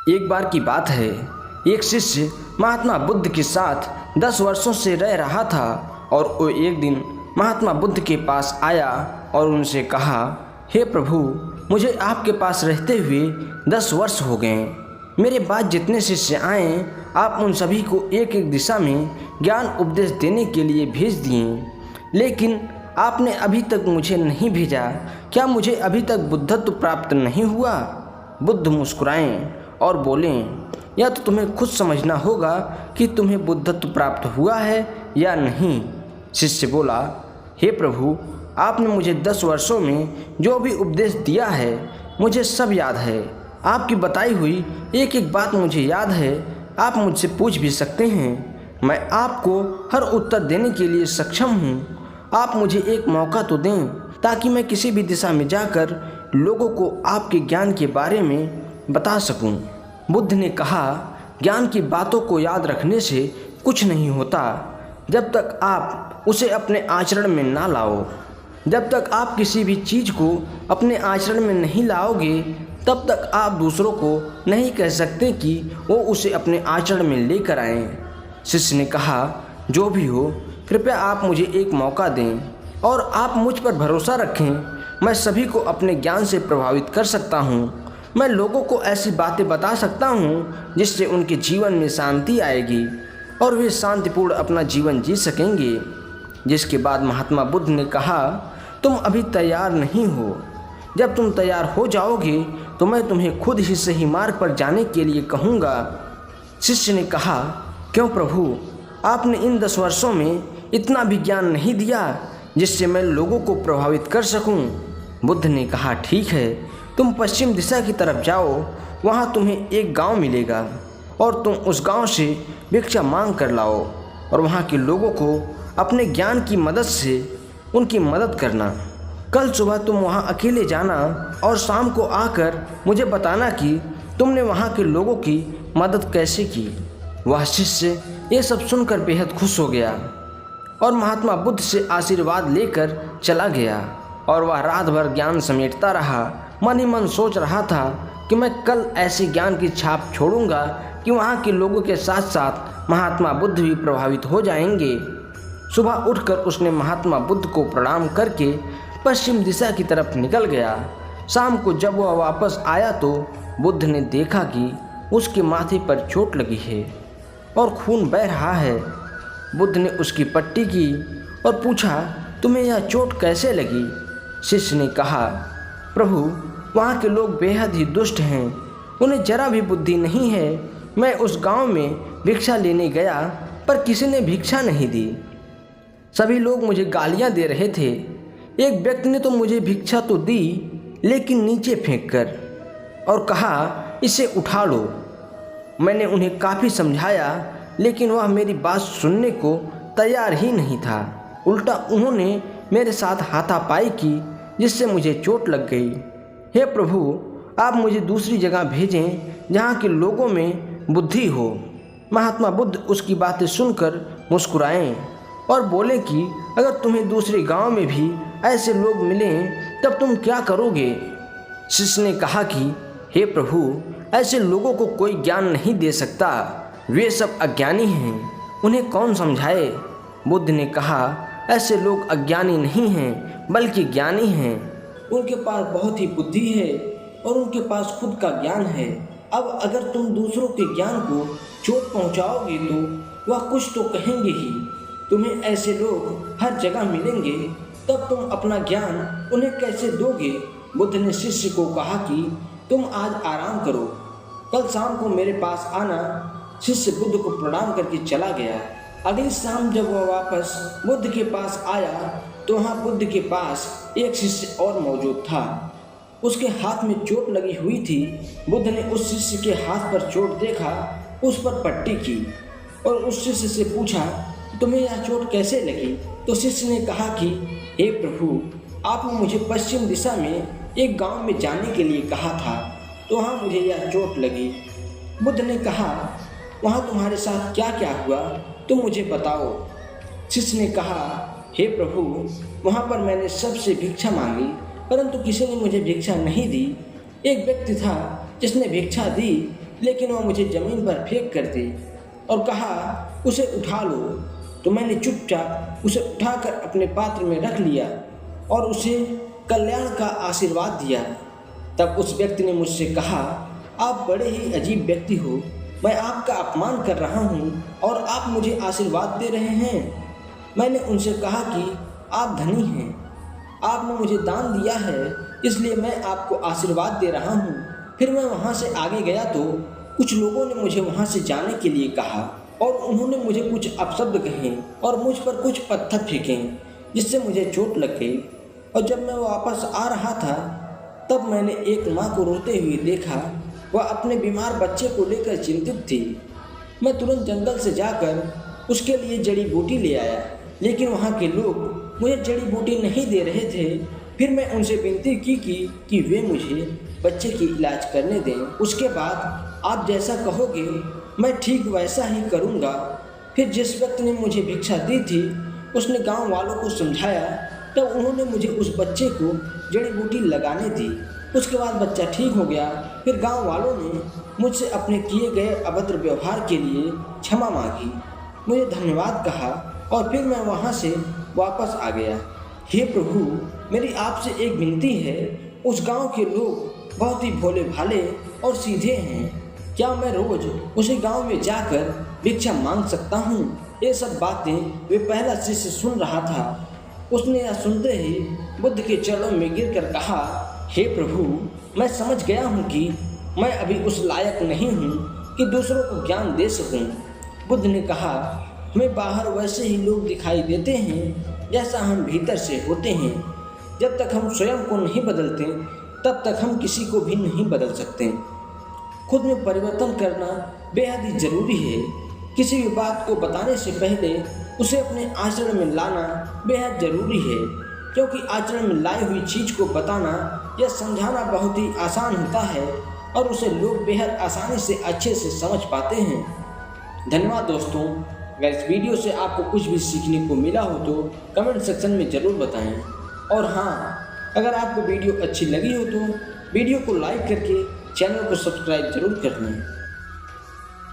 एक बार की बात है, एक शिष्य महात्मा बुद्ध के साथ 10 वर्षों से रह रहा था और वो एक दिन महात्मा बुद्ध के पास आया और उनसे कहा, हे प्रभु, मुझे आपके पास रहते हुए 10 वर्ष हो गए। मेरे बाद जितने शिष्य आए, आप उन सभी को एक एक दिशा में ज्ञान उपदेश देने के लिए भेज दिए, लेकिन आपने अभी तक मुझे नहीं भेजा। क्या मुझे अभी तक बुद्धत्व प्राप्त नहीं हुआ? बुद्ध मुस्कुराएं और बोलें, या तो तुम्हें खुद समझना होगा कि तुम्हें बुद्धत्व प्राप्त हुआ है या नहीं। शिष्य बोला, हे प्रभु, आपने मुझे 10 वर्षों में जो भी उपदेश दिया है मुझे सब याद है। आपकी बताई हुई एक एक बात मुझे याद है। आप मुझसे पूछ भी सकते हैं, मैं आपको हर उत्तर देने के लिए सक्षम हूँ। आप मुझे एक मौका तो दें ताकि मैं किसी भी दिशा में जाकर लोगों को आपके ज्ञान के बारे में बता सकूं। बुद्ध ने कहा, ज्ञान की बातों को याद रखने से कुछ नहीं होता जब तक आप उसे अपने आचरण में ना लाओ। जब तक आप किसी भी चीज़ को अपने आचरण में नहीं लाओगे, तब तक आप दूसरों को नहीं कह सकते कि वो उसे अपने आचरण में लेकर आएं। शिष्य ने कहा, जो भी हो, कृपया आप मुझे एक मौका दें और आप मुझ पर भरोसा रखें। मैं सभी को अपने ज्ञान से प्रभावित कर सकता हूँ। मैं लोगों को ऐसी बातें बता सकता हूँ जिससे उनके जीवन में शांति आएगी और वे शांतिपूर्ण अपना जीवन जी सकेंगे। जिसके बाद महात्मा बुद्ध ने कहा, तुम अभी तैयार नहीं हो। जब तुम तैयार हो जाओगे तो मैं तुम्हें खुद ही सही मार्ग पर जाने के लिए कहूँगा। शिष्य ने कहा, क्यों प्रभु, आपने इन 10 वर्षों में इतना भी ज्ञान नहीं दिया जिससे मैं लोगों को प्रभावित कर सकूं। बुद्ध ने कहा, ठीक है, तुम पश्चिम दिशा की तरफ जाओ, वहाँ तुम्हें एक गांव मिलेगा और तुम उस गांव से भिक्षा मांग कर लाओ और वहाँ के लोगों को अपने ज्ञान की मदद से उनकी मदद करना। कल सुबह तुम वहाँ अकेले जाना और शाम को आकर मुझे बताना कि तुमने वहाँ के लोगों की मदद कैसे की। वह शिष्य ये सब सुनकर बेहद खुश हो गया और महात्मा बुद्ध से आशीर्वाद लेकर चला गया और वह रात भर ज्ञान समेटता रहा। मन ही मन सोच रहा था कि मैं कल ऐसे ज्ञान की छाप छोड़ूंगा कि वहाँ के लोगों के साथ साथ महात्मा बुद्ध भी प्रभावित हो जाएंगे। सुबह उठकर उसने महात्मा बुद्ध को प्रणाम करके पश्चिम दिशा की तरफ निकल गया। शाम को जब वह वापस आया तो बुद्ध ने देखा कि उसके माथे पर चोट लगी है और खून बह रहा है। बुद्ध ने उसकी पट्टी की और पूछा, तुम्हें यह चोट कैसे लगी? शिष्य ने कहा, प्रभु, वहाँ के लोग बेहद ही दुष्ट हैं, उन्हें जरा भी बुद्धि नहीं है। मैं उस गांव में भिक्षा लेने गया पर किसी ने भिक्षा नहीं दी। सभी लोग मुझे गालियाँ दे रहे थे। एक व्यक्ति ने तो मुझे भिक्षा तो दी, लेकिन नीचे फेंक कर, और कहा, इसे उठा लो। मैंने उन्हें काफ़ी समझाया, लेकिन वह मेरी बात सुनने को तैयार ही नहीं था। उल्टा उन्होंने मेरे साथ हाथापाई की, जिससे मुझे चोट लग गई। हे प्रभु, आप मुझे दूसरी जगह भेजें जहाँ के लोगों में बुद्धि हो। महात्मा बुद्ध उसकी बातें सुनकर मुस्कुराएं और बोले कि अगर तुम्हें दूसरे गांव में भी ऐसे लोग मिलें तब तुम क्या करोगे? शिष्य ने कहा कि हे प्रभु, ऐसे लोगों को कोई ज्ञान नहीं दे सकता। वे सब अज्ञानी हैं, उन्हें कौन समझाए? बुद्ध ने कहा, ऐसे लोग अज्ञानी नहीं हैं बल्कि ज्ञानी हैं। उनके पास बहुत ही बुद्धि है और उनके पास खुद का ज्ञान है। अब अगर तुम दूसरों के ज्ञान को चोट पहुंचाओगे तो वह कुछ तो कहेंगे ही। तुम्हें ऐसे लोग हर जगह मिलेंगे, तब तुम अपना ज्ञान उन्हें कैसे दोगे? बुद्ध ने शिष्य को कहा कि तुम आज आराम करो, कल शाम को मेरे पास आना। शिष्य बुद्ध को प्रणाम करके चला गया। अगली शाम जब वह वापस बुद्ध के पास आया तो वहाँ बुद्ध के पास एक शिष्य और मौजूद था। उसके हाथ में चोट लगी हुई थी। बुद्ध ने उस शिष्य के हाथ पर चोट देखा, उस पर पट्टी की और उस शिष्य से पूछा, तुम्हें यह चोट कैसे लगी? तो शिष्य ने कहा कि हे प्रभु, आपने मुझे पश्चिम दिशा में एक गांव में जाने के लिए कहा था, तो वहाँ मुझे यह चोट लगी। बुद्ध ने कहा, वहाँ तुम्हारे साथ क्या क्या हुआ, तुम मुझे बताओ। शिष्य ने कहा, हे प्रभु, वहाँ पर मैंने सबसे भिक्षा मांगी, परंतु किसी ने मुझे भिक्षा नहीं दी। एक व्यक्ति था जिसने भिक्षा दी, लेकिन वह मुझे ज़मीन पर फेंक कर दी और कहा उसे उठा लो। तो मैंने चुपचाप उसे उठाकर अपने पात्र में रख लिया और उसे कल्याण का आशीर्वाद दिया। तब उस व्यक्ति ने मुझसे कहा, आप बड़े ही अजीब व्यक्ति हो, मैं आपका अपमान कर रहा हूँ और आप मुझे आशीर्वाद दे रहे हैं। मैंने उनसे कहा कि आप धनी हैं, आपने मुझे दान दिया है, इसलिए मैं आपको आशीर्वाद दे रहा हूँ। फिर मैं वहाँ से आगे गया तो कुछ लोगों ने मुझे वहाँ से जाने के लिए कहा और उन्होंने मुझे कुछ अपशब्द कहे और मुझ पर कुछ पत्थर फेंके, जिससे मुझे चोट लग गई। और जब मैं वापस आ रहा था तब मैंने एक माँ को रोते हुए देखा। वह अपने बीमार बच्चे को लेकर चिंतित थी। मैं तुरंत जंगल से जाकर उसके लिए जड़ी बूटी ले आया, लेकिन वहाँ के लोग मुझे जड़ी बूटी नहीं दे रहे थे। फिर मैं उनसे विनती की कि वे मुझे बच्चे की इलाज करने दें। उसके बाद आप जैसा कहोगे मैं ठीक वैसा ही करूँगा। फिर जिस व्यक्ति ने मुझे भिक्षा दी थी उसने गांव वालों को समझाया, तब उन्होंने मुझे उस बच्चे को जड़ी बूटी लगाने दी। उसके बाद बच्चा ठीक हो गया। फिर गांव वालों ने मुझसे अपने किए गए अभद्र व्यवहार के लिए क्षमा मांगी, मुझे धन्यवाद कहा और फिर मैं वहां से वापस आ गया। हे प्रभु, मेरी आपसे एक विनती है, उस गांव के लोग बहुत ही भोले भाले और सीधे हैं। क्या मैं रोज उसी गांव में जाकर भिक्षा मांग सकता हूँ? ये सब बातें वे पहला शिष्य सुन रहा था। उसने यह सुनते ही बुद्ध के चरणों में गिरकर कहा, हे प्रभु, मैं समझ गया हूँ कि मैं अभी उस लायक नहीं हूँ कि दूसरों को ज्ञान दे सकूँ। बुद्ध ने कहा, हमें बाहर वैसे ही लोग दिखाई देते हैं जैसा हम भीतर से होते हैं। जब तक हम स्वयं को नहीं बदलते तब तक हम किसी को भी नहीं बदल सकते। खुद में परिवर्तन करना बेहद ही जरूरी है। किसी भी बात को बताने से पहले उसे अपने आचरण में लाना बेहद जरूरी है, क्योंकि आचरण में लाई हुई चीज़ को बताना या समझाना बहुत ही आसान होता है और उसे लोग बेहद आसानी से अच्छे से समझ पाते हैं। धन्यवाद दोस्तों। अगर इस वीडियो से आपको कुछ भी सीखने को मिला हो तो कमेंट सेक्शन में ज़रूर बताएं। और हाँ, अगर आपको वीडियो अच्छी लगी हो तो वीडियो को लाइक करके चैनल को सब्सक्राइब जरूर कर लें।